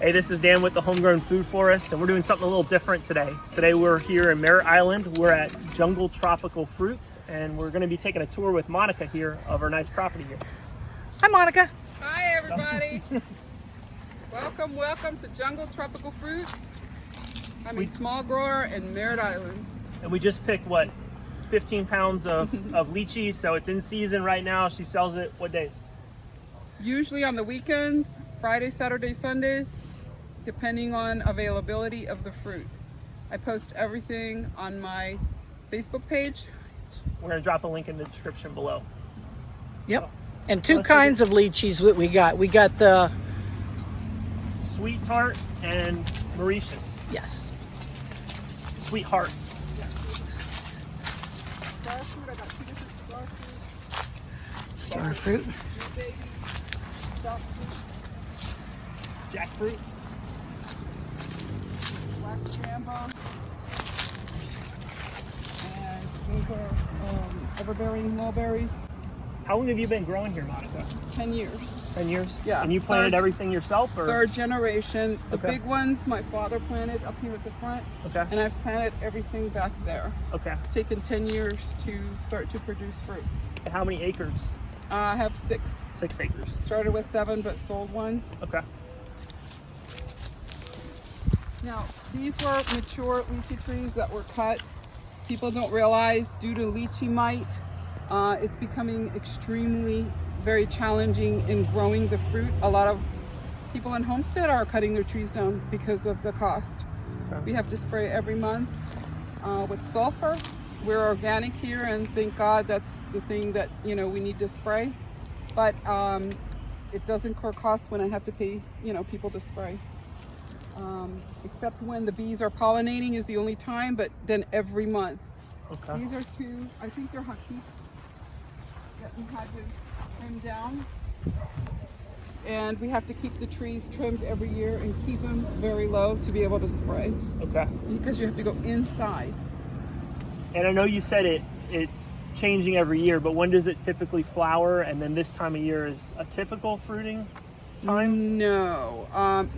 Hey, this is Dan with the Homegrown Food Forest, and we're doing something a little different today. Today we're here in Merritt Island. We're at Jungle Tropical Fruits, and we're going to be taking a tour with Monica here of our nice property here. Hi, Monica. Hi, everybody. Welcome to Jungle Tropical Fruits. I'm a small grower in Merritt Island. And we just picked, 15 pounds of lychee, so it's in season right now. She sells it what days? Usually on the weekends, Friday, Saturday, Sundays, depending on availability of the fruit. I post everything on my Facebook page. We're going to drop a link in the description below. Yep. And two kinds of lychees that we got. We got the Sweet Tart and Mauritius. yes. Sweetheart. Star fruit, I got 2 different star fruits. Star fruit. Blue baby, dark fruit, Jackfruit. black jambo. And these are everbearing mulberries. How long have you been growing here, Monica? 10 years. 10 years? Yeah. And you planted everything yourself? Or? Third generation. The Okay. big ones my father planted up here at the front, Okay. and I've planted everything back there. Okay. It's taken 10 years to start to produce fruit. And how many acres? I have 6. 6 acres. Started with 7, but sold 1. Okay. Now, these were mature lychee trees that were cut. People don't realize due to lychee mite, it's becoming extremely very challenging in growing the fruit. A lot of people in Homestead are cutting their trees down because of the cost. Okay. We have to spray every month with sulfur. We're organic here, and thank God that's the thing that we need to spray. But it does incur costs when I have to pay people to spray. Except when the bees are pollinating is the only time, but then every month. Okay. These are 2, I think they're huskies that we had to trim down. And we have to keep the trees trimmed every year and keep them very low to be able to spray, Okay. because you have to go inside. And I know you said it's changing every year, but when does it typically flower? And then this time of year is a typical fruiting time? No,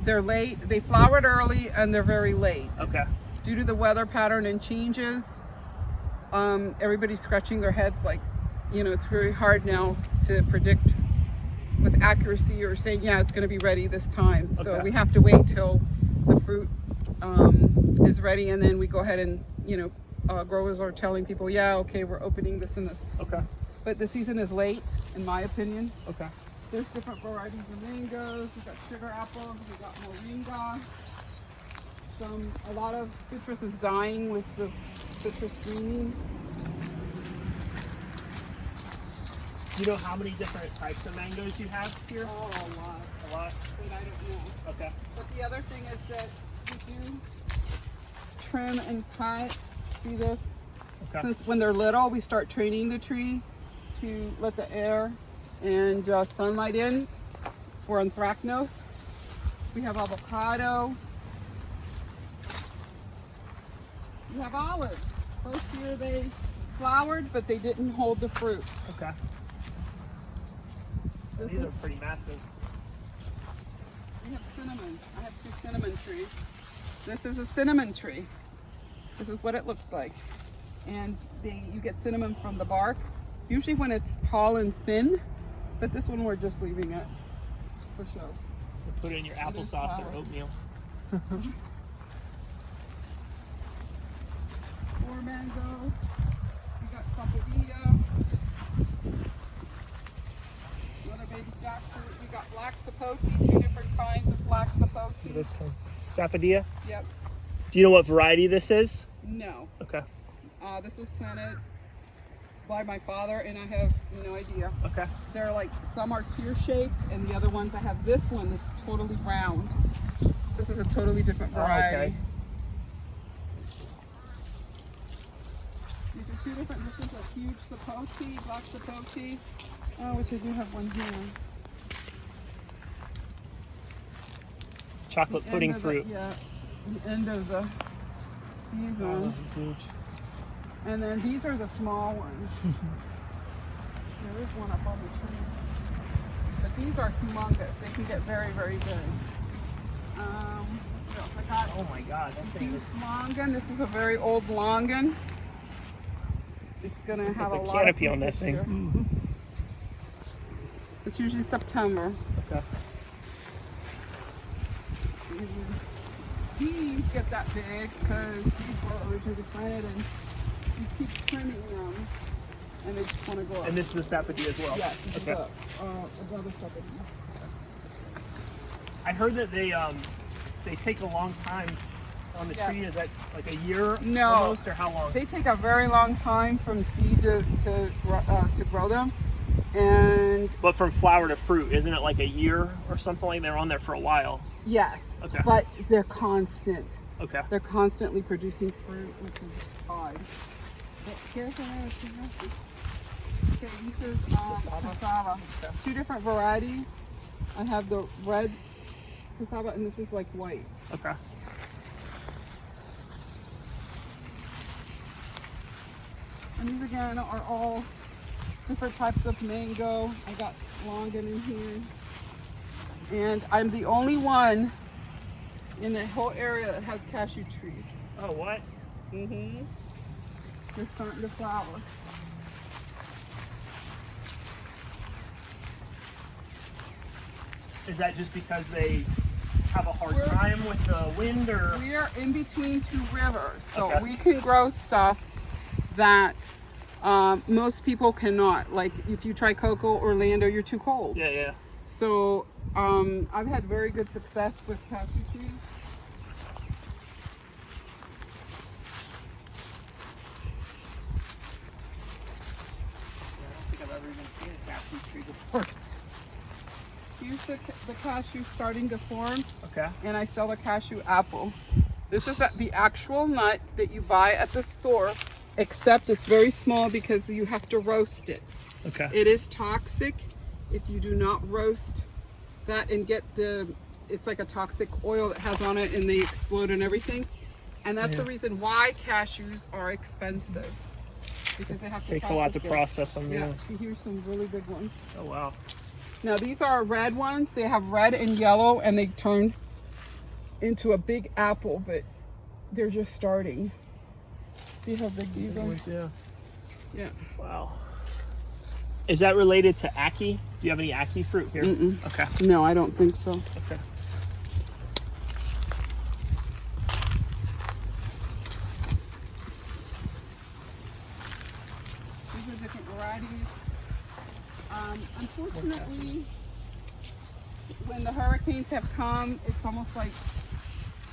they're late. They flowered early and they're very late. Okay. Due to the weather pattern and changes, everybody's scratching their heads like, it's very hard now to predict with accuracy or saying, yeah, it's going to be ready this time. So Okay. we have to wait till the fruit is ready, and then we go ahead and, growers are telling people, yeah, okay, we're opening this and this. Okay. But the season is late, in my opinion. Okay. There's different varieties of mangoes. We've got sugar apples. We've got moringa. A lot of citrus is dying with the citrus greening. Do you know how many different types of mangoes you have here? Oh, a lot. A lot? But I don't know. Okay. But the other thing is that we do trim and cut. See this? Okay. Since when they're little, we start training the tree to let the air and sunlight in for anthracnose. We have avocado. We have olives. First year they flowered, but they didn't hold the fruit. Okay. This These is, are pretty massive. we have cinnamon. I have 2 cinnamon trees. This is a cinnamon tree. This is what it looks like. And you get cinnamon from the bark, usually when it's tall and thin, but this one we're just leaving it for show. You put it in your applesauce or oatmeal. 4 mangoes. We got sapodilla. Another baby jackfruit. We got black sapote, 2 different kinds of black sapote. This one. Sapodilla? Yep. Do you know what variety this is? No. Okay. This was planted by my father, and I have no idea. Okay. They're like, some are tear shaped, and the other ones, I have this one that's totally round. This is a totally different variety. Okay. These are 2 different, this is a huge sapote, black sapote, which I do have one here. Chocolate The pudding end of fruit. yeah, the end of the season. Oh, huge. And then these are the small ones. There is one up on the tree. But these are humongous. They can get very, very big. What else? I got Oh my God, that thing is. longan. This is a very old longan. It's gonna have a the lot canopy of on that fruit thing. this year. It's usually September. Okay. These get that big because these were originally planted, and you keep trimming them, and they just want to go up. And this is a sapodilla as well. Yes, this Okay. is another sapodilla. I heard that they take a long time on the Yes. tree. Is that like a year No. almost, or how long? They take a very long time from seed to grow them, and But from flower to fruit, isn't it like a year or something? Like they're on there for a while. yes, Okay. but they're constant. Okay. They're constantly producing fruit, which is odd. But here's another thing. Okay, this is cassava. Two different varieties. I have the red cassava, and this is like white. Okay. And these again are all different types of mango. I got longan in here. And I'm the only one in the whole area that has cashew trees. Oh, what? Mm-hmm. They're starting to flower. Is that just because they have a hard We're- time with the wind, or? We are in between two rivers, so Okay. we can grow stuff that most people cannot. Like if you try cocoa or Orlando, you're too cold. Yeah, yeah. So I've had very good success with cashew trees. I don't think I've ever even seen a cashew tree before. Here's the cashew starting to form, Okay. and I sell a cashew apple. This is the actual nut that you buy at the store, except it's very small because you have to roast it. Okay. It is toxic if you do not roast that and get it's like a toxic oil that has on it, and they explode and everything. And that's the reason why cashews are expensive, because they have to Takes a lot to process process them. it. Yeah. Yeah, see here's some really big ones. Oh wow. Now these are red ones. They have red and yellow, and they turn into a big apple, but they're just starting. See how big these are? Yeah. Yeah. Wow. Is that related to ackee? Do you have any ackee fruit here? Mm-mm. Okay. No, I don't think so. Okay. These are different varieties. Unfortunately, when the hurricanes have come, it's almost like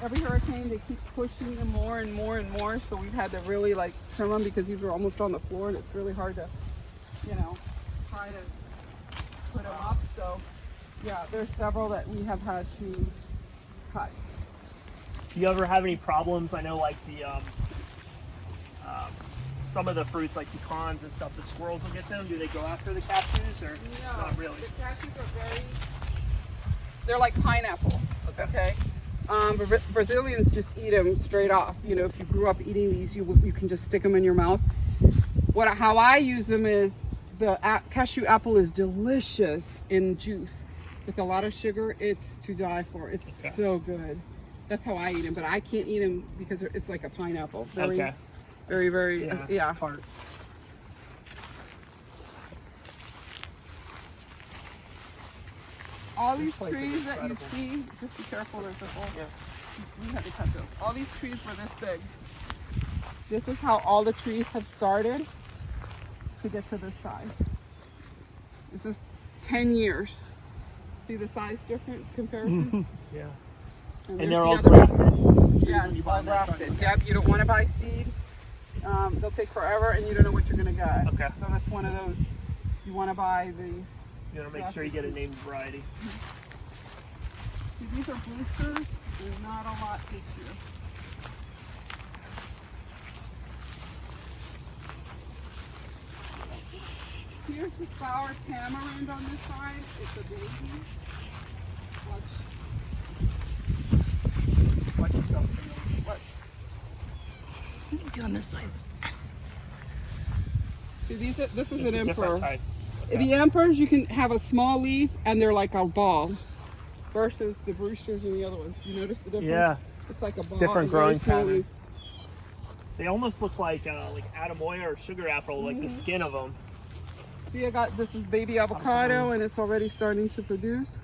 every hurricane they keep pushing them more and more and more. So we've had to really like trim them because these are almost on the floor, and it's really hard to, try to put them up. So yeah, there's several that we have had to cut. Do you ever have any problems? I know like the some of the fruits like pecans and stuff, the squirrels will get them. Do they go after the cashews, or No, not really? the cashews are they're like pineapple. Okay. Brazilians just eat them straight off. If you grew up eating these, you can just stick them in your mouth. How I use them is the cashew apple is delicious in juice with a lot of sugar. It's to die for. It's so good. That's how I eat them, but I can't eat them because it's like a pineapple. Okay. Very, very, yeah. Tart. All these place is trees that you incredible. see, just be careful, there's a hole. We had to cut those. All these trees were this big. This is how all the trees have started to get to this size. This is 10 years. See the size difference comparison? Yeah. And And there's they're the all other- grafted. Yes, You buy all them outside. grafted. Yep, you don't want to buy seed. They'll take forever, and you don't know what you're going to get. Okay. So that's one of those. You want to buy the. You want to make sure you get a named variety. See, these are boosters. There's not a lot this year. Here's the sour tamarind on this side. It's a baby. Watch yourself. Watch. What are you doing on this side? See, this is It's an a different emperor. type. The emperors, you can have a small leaf, and they're like a ball. versus the Brewsters and the other ones. You notice the difference? Yeah. It's like a ball. Different and very growing small pattern. leaf. They almost look like Adamoya or sugar apple, like the skin of them. See, I got, this is baby avocado and it's already starting to produce.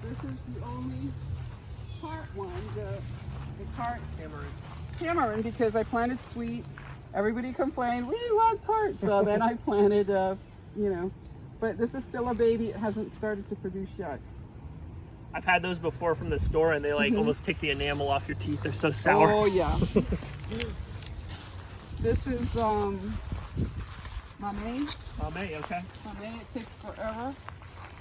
This is the only tart one, the tart tamarind, because I planted sweet. Everybody complained, we want tart. So then I planted, you know, but this is still a baby. It hasn't started to produce yet. I've had those before from the store, and they like almost take the enamel off your teeth. They're so sour. Oh yeah. This is mamey. Mamey, okay. Mamey, it takes forever.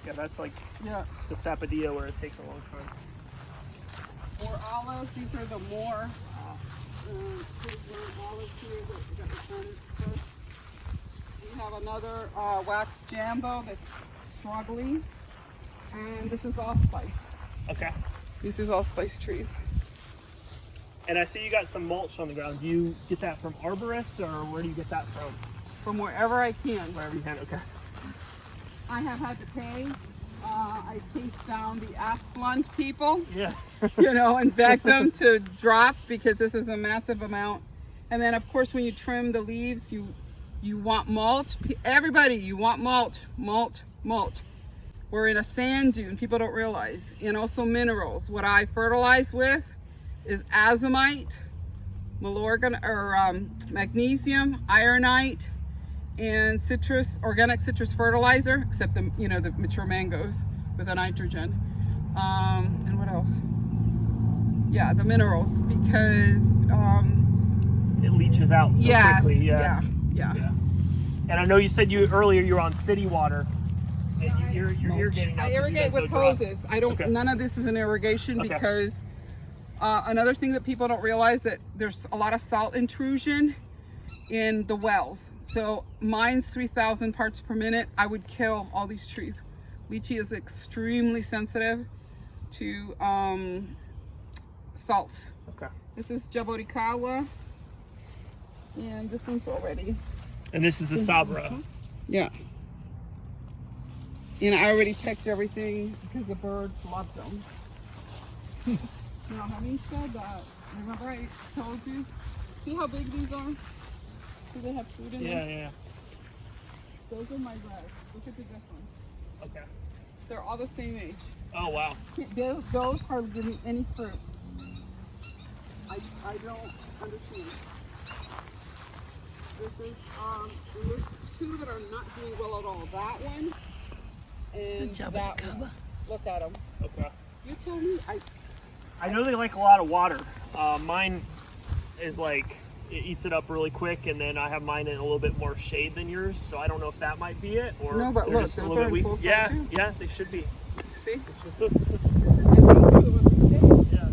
Yeah, that's like Yeah. the sapodilla where it takes a long time. More olives. These are the more olives here that we got the planted first. We have another wax jambo that's struggling, and this is allspice. Okay. This is allspice trees. And I see you got some mulch on the ground. Do you get that from arborists, or where do you get that from? From wherever I can. Wherever you can. Okay. I have had to pay. I chased down the Asplund people. Yeah. You know, and beg them to drop because this is a massive amount. And then of course when you trim the leaves, you want mulch. Everybody, you want mulch, mulch, mulch. We're in a sand dune, people don't realize. And also minerals. What I fertilize with is azomite, magnesium, ironite, and organic citrus fertilizer, except the, you know, the mature mangoes with the nitrogen. And what else? Yeah, the minerals, because It leaches out so yes, quickly. yeah. And I know you said earlier you were on city water. And you're irrigating now I 'cause you irrigate guys with so dry. hoses. I don't. Okay. None of this is an irrigation Okay. because another thing that people don't realize that there's a lot of salt intrusion in the wells. So mine's 3,000 parts per minute. I would kill all these trees. Lychee is extremely sensitive to salts. Okay. This is Kaale, and this one's already. And this is the Sabra. Yeah. And I already picked everything because the birds loved them. Now, having said that, remember I told you, see how big these are? Do they have food in them? Yeah. Those are my reds. Look at the difference. Okay. They're all the same age. Oh wow. Those hardly give me any fruit. I don't understand. This is, there's two that are not doing well at all. That one and that one. Look at them. Okay. You tell me. I know they like a lot of water. Mine is like, it eats it up really quick, and then I have mine in a little bit more shade than yours, so I don't know if that might be it, or No, but they're look, just a those little are bit in weak. full size Yeah, too. yeah, they should be. See? Yeah.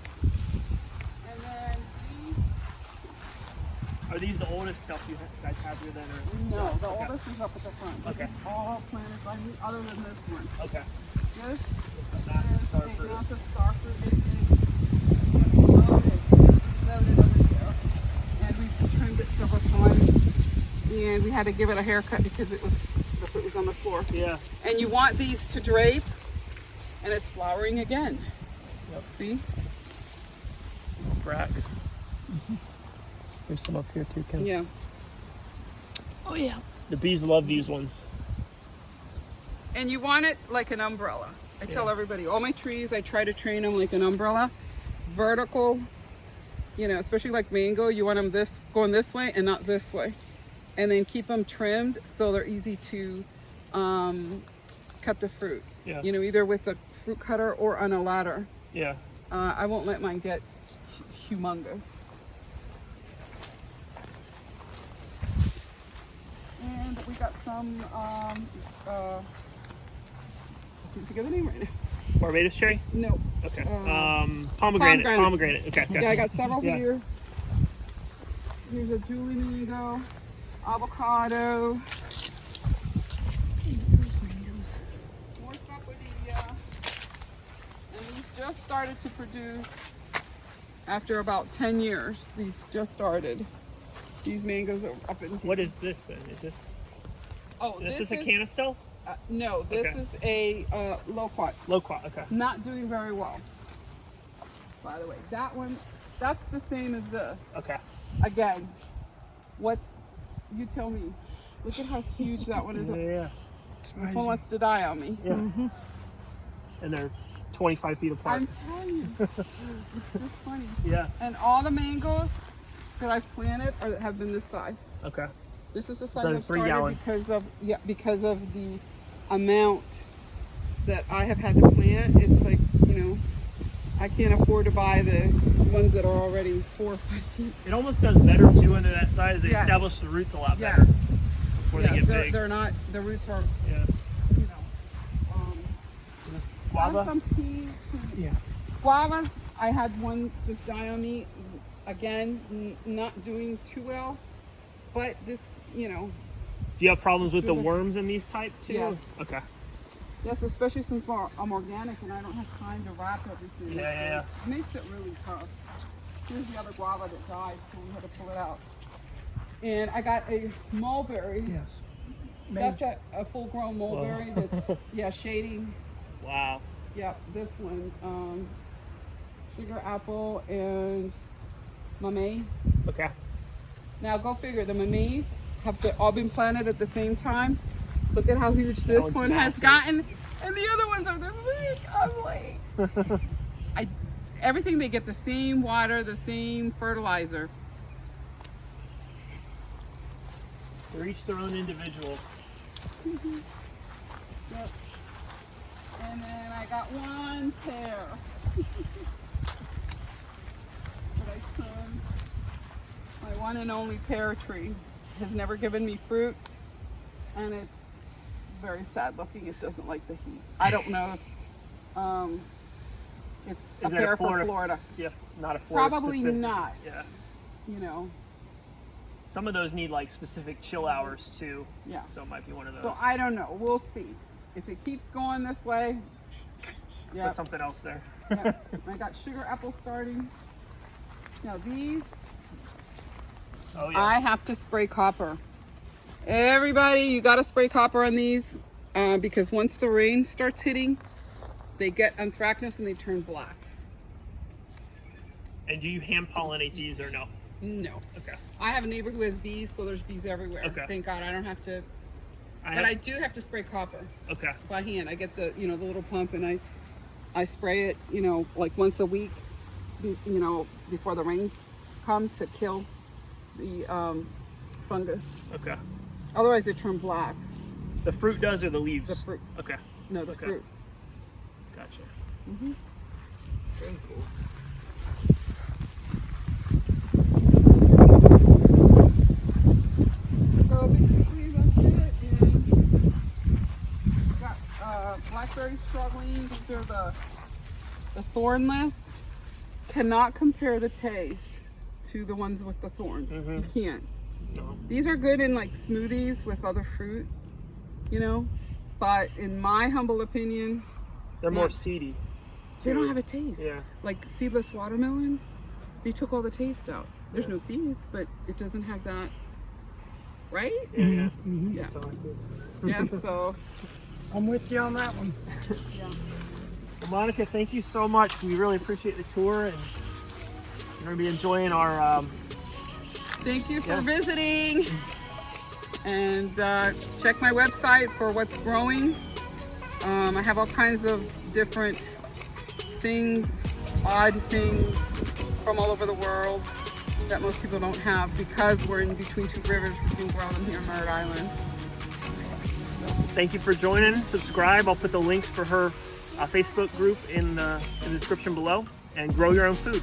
And then Are these the oldest stuff you guys have here then? Or? no, the Okay. oldest is up at the front. Okay. All planted by me, other than this one. Okay. This Not is star fruit. not the star fruit. It is loaded over here. And we've trimmed it several times. And we had to give it a haircut because the fruit was on the floor. Yeah. And you want these to drape, and it's flowering again. Yep. See? Brack. There's some up here too, Kim. Yeah. Oh yeah. The bees love these ones. And you want it like an umbrella. I tell Yeah. everybody, all my trees, I try to train them like an umbrella. Vertical, you know, especially like mango, you want them going this way and not this way. And then keep them trimmed so they're easy to cut the fruit. Yeah. You know, either with a fruit cutter or on a ladder. Yeah. I won't let mine get humongous. And we got some, I can't think of the name right now. Barbados cherry? No. Okay. Pomegranate. Pomegranate. Pomegranate. Okay. Yeah, I got several Yeah. here. Here's a Julie mango, avocado. More sapodilla. And these just started to produce after about 10 years. These just started. These mangoes are up in here. What is this then? Is this? Oh, This is a canister? No, this Okay. is a loquat. Loquat, okay. Not doing very well. By the way, that one, that's the same as this. Okay. Again, you tell me. Look at how huge that one is. Yeah. This one wants to die on me. Yeah. And they're 25 feet apart. I'm telling you, it's just funny. Yeah. And all the mangoes that I've planted have been this size. Okay. This is the size So I've 3 started gallon. because of the amount that I have had to plant. It's like, I can't afford to buy the ones that are already 4 or 5 feet. It almost does better too when they're that size. They Yes. establish the roots a lot Yes. better before they get big. They're not. The roots are, Yeah. This guava? Some peas. Yeah. Guavas, I had one just die on me. Again, not doing too well. But this, Do you have problems with the Sugar. worms in these type too? Yes. Okay. yes, especially since I'm organic and I don't have time to wrap everything. Yeah. It makes it really tough. Here's the other guava that died, so we had to pull it out. And I got a mulberry. Yes. That's a full-grown mulberry that's, shading. Wow. Yeah, this one, sugar apple and mamey. Okay. Now go figure, the mameys have all been planted at the same time. Look at how huge this one's one has massive. gotten, and the other ones are this big. I'm like, everything, they get the same water, the same fertilizer. They're each their own individual. Yep. And then I got one pear. That I turned. My one and only pear tree has never given me fruit, and it's very sad looking. It doesn't like the heat. I don't know if it's Is a it pear a for Florida. Yeah, not a Florida. Probably specific. not. Yeah. Some of those need like specific chill hours too. Yeah. So it might be one of those. So I don't know. We'll see. If it keeps going this way, Put something else there. yeah. I got sugar apple starting. Now these, Oh yeah. I have to spray copper. Everybody, you got to spray copper on these because once the rain starts hitting, they get anthracnose and they turn black. And do you hand pollinate these or no? No. Okay. I have a neighbor who has bees, so there's bees everywhere. Okay. Thank God I don't have to. But I do have to spray copper Okay. by hand. I get the the little pump and I spray it like once a week, before the rains come to kill the fungus. Okay. Otherwise they turn black. The fruit does or the leaves? The fruit. Okay. No, the Okay. fruit. Gotcha. Very cool. So basically that's it. And got blackberry struggling. These are the thornless. Cannot compare the taste to the ones with the thorns. You can't. No. These are good in like smoothies with other fruit, but in my humble opinion, They're more seedy. they don't have a taste. Yeah. Like seedless watermelon, they took all the taste out. There's no seeds, but it doesn't have that, right? Yeah. Yeah. Yeah. That's how I see it. Yeah, so, I'm with you on that one. yeah. Well, Monica, thank you so much. We really appreciate the tour, and we're going to be enjoying our. Thank you for Yeah. visiting. And check my website for what's growing. I have all kinds of different things, odd things from all over the world that most people don't have because we're in between two rivers. We can grow them here on Merritt Island. Thank you for joining. Subscribe. I'll put the links for her Facebook group in the description below. And grow your own food.